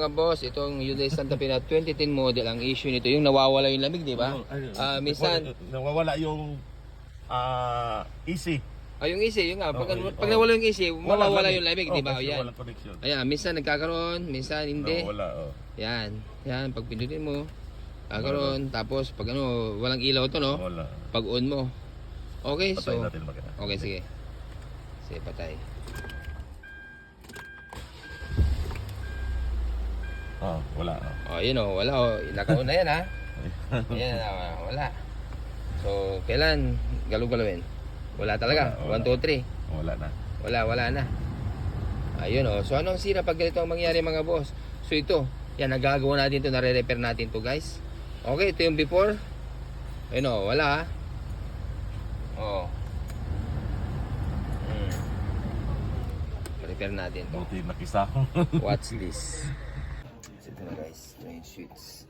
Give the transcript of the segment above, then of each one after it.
mga boss, itong Hyundai Santa Fe na 2010 model, ang issue nito, yung nawawala yung lamig, di ba? Minsan, nawawala yung easy. yung easy, yung nga, pag nawala yung easy, mawawala yung lamig, di ba? Yan. Ayan, minsan nagkakaroon, minsan hindi. Wala, Yan, pag pindutin mo, kakaroon, tapos pag walang ilaw to, no? Wala. Pag on mo. Okay, Patayin so, natin maganda. okay, sige. Sige, patay. Wala. Yun wala nakauna yan ha. Ayan, wala. So, kailan galaw-galawin? Wala talaga. 1, 2, 3. Wala na. Ayun so anong sira pag ganito ang mangyari mga boss? So ito, yan, nagagawa natin ito, nare-repair natin to guys. Okay, ito yung before. Ayun wala ha. Repair natin to. Buti nakisahong. Watch this. Ito na guys, ito yung switch.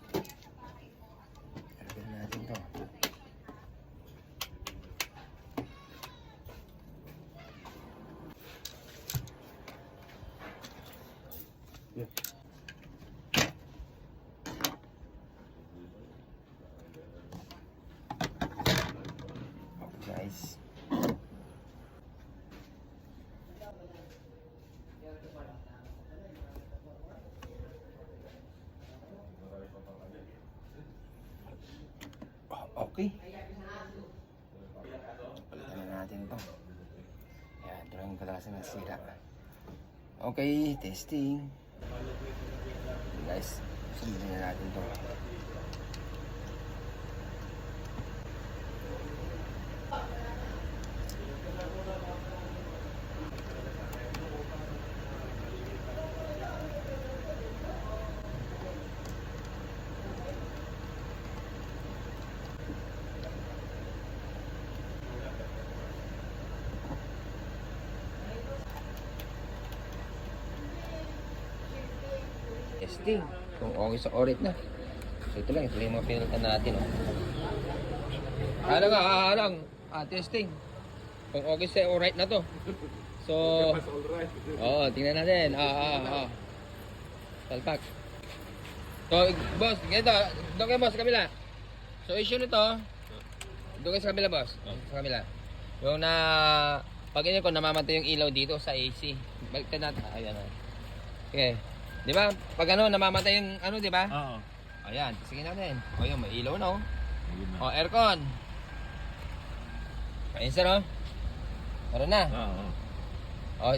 Repair natin to. Okay guys. Okay. Palitan na natin ito. Ayan, ito lang yung kadalasan na sira. Okay, testing. Guys, sundin na natin ito. Testing kung okay sa orit na. So ito lang yung mga pinalitan natin testing kung okay sa orit na to. So tingnan natin. Salpak. So boss, ganito doon kayo boss sa kabila. So issue nito doon kayo sa kabila boss. Sa kabila yung pag ganyan ko namamatay yung ilaw dito sa AC. Baliktad natin. Ayan okay. Di ba? Pag namamatay yung di ba? Oo. Ayan, sige natin. Yun, may ilaw na aircon. Ayun sir Meron na.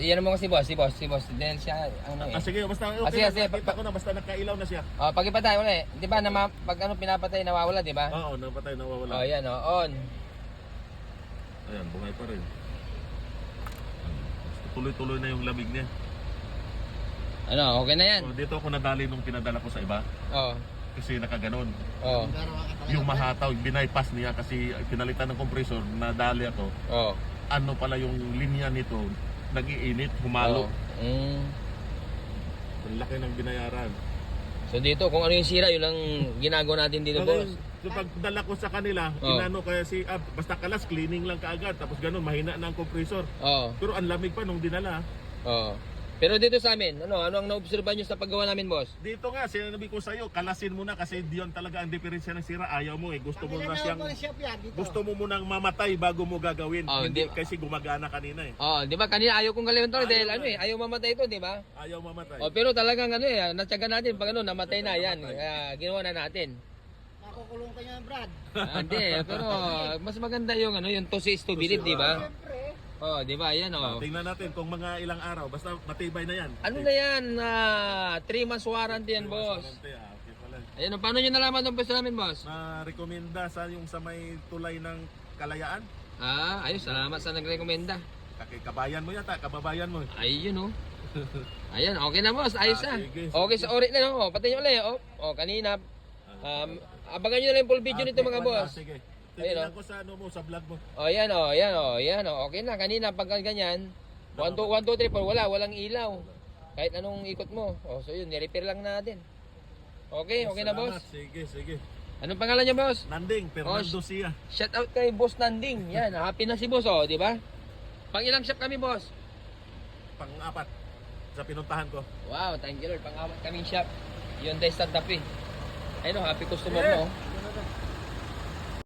Iyan mo kasi si boss. Dahil siya, sige, basta okay. Sige. Kita ko na, basta nakailaw na siya. Pag ipatay, wala Di ba, pag pinapatay, nawawala, di ba? Oo, napatay, nawawala. Ayan, on. Ayan, bungay pa rin. Tuloy-tuloy na yung lamig niya. Okay na yan. So, dito ako nadali nung pinadala ko sa iba. Kasi nakaganon. Yung mahataw, binaypass niya kasi pinalitan ng compressor, nadali ako. Ano pala yung linya nito, nag-iinit, humalo. Ang laki ng binayaran. So dito, kung ano yung sira, yun lang ginagawa natin dito, boss. So pagdala ko sa kanila, inano kaya basta kalas, cleaning lang kaagad. Tapos ganun, mahina na ang compressor. Pero ang lamig pa nung dinala. Pero dito sa amin, ano ang naobserba nyo sa paggawa namin, boss? Dito nga, sinabi ko sa iyo, kalasin mo na kasi diyon talaga ang diferensya ng sira. Ayaw mo Gusto mo na siyang gusto mo munang mamatay bago mo gagawin. Hindi kasi gumagana kanina di ba? Kanina ayaw kong gawin to dahil ayaw mamatay ito, di ba? Ayaw mamatay. Pero talagang natyaga natin pag namatay na yan. Ginawa na natin. Makukulong ka niya, Brad. Hindi, pero mas maganda yung yung to see is to believe, di ba? Di ba? Yan Tingnan natin kung mga ilang araw, basta matibay na yan. Ano na yan? 3 months warranty yan, boss. Okay pala. Ayan, paano nyo nalaman itong pwesto namin, boss? Na-recommenda sa may tulay ng Kalayaan. Ayos, salamat sa nagrekomenda. Kabayan mo yata, kababayan mo. Ayun Ayan, okay na, boss. Ayos na. Sige. Okay sa orit na, Patayin nyo ulit, kanina. Abangan nyo na yung full video nito, mga boss. Sige. Tingnan ko sa sa vlog mo. Yan. Okay na. Kanina pag ganyan, 1, 2, 3, 4, walang ilaw. Kahit anong ikot mo. So yun, ni-repair lang natin. Okay na, boss. Sige. Anong pangalan niya, boss? Nanding, Fernando Sia. Shout out kay Boss Nanding. Yan, happy na si boss, di ba? Pang ilang shop kami, boss? Pang-apat. sa pinuntahan ko. Wow, thank you Lord. Pang-amat kaming shop. Hyundai Santa Fe. Ayun, happy customer Yeah. mo.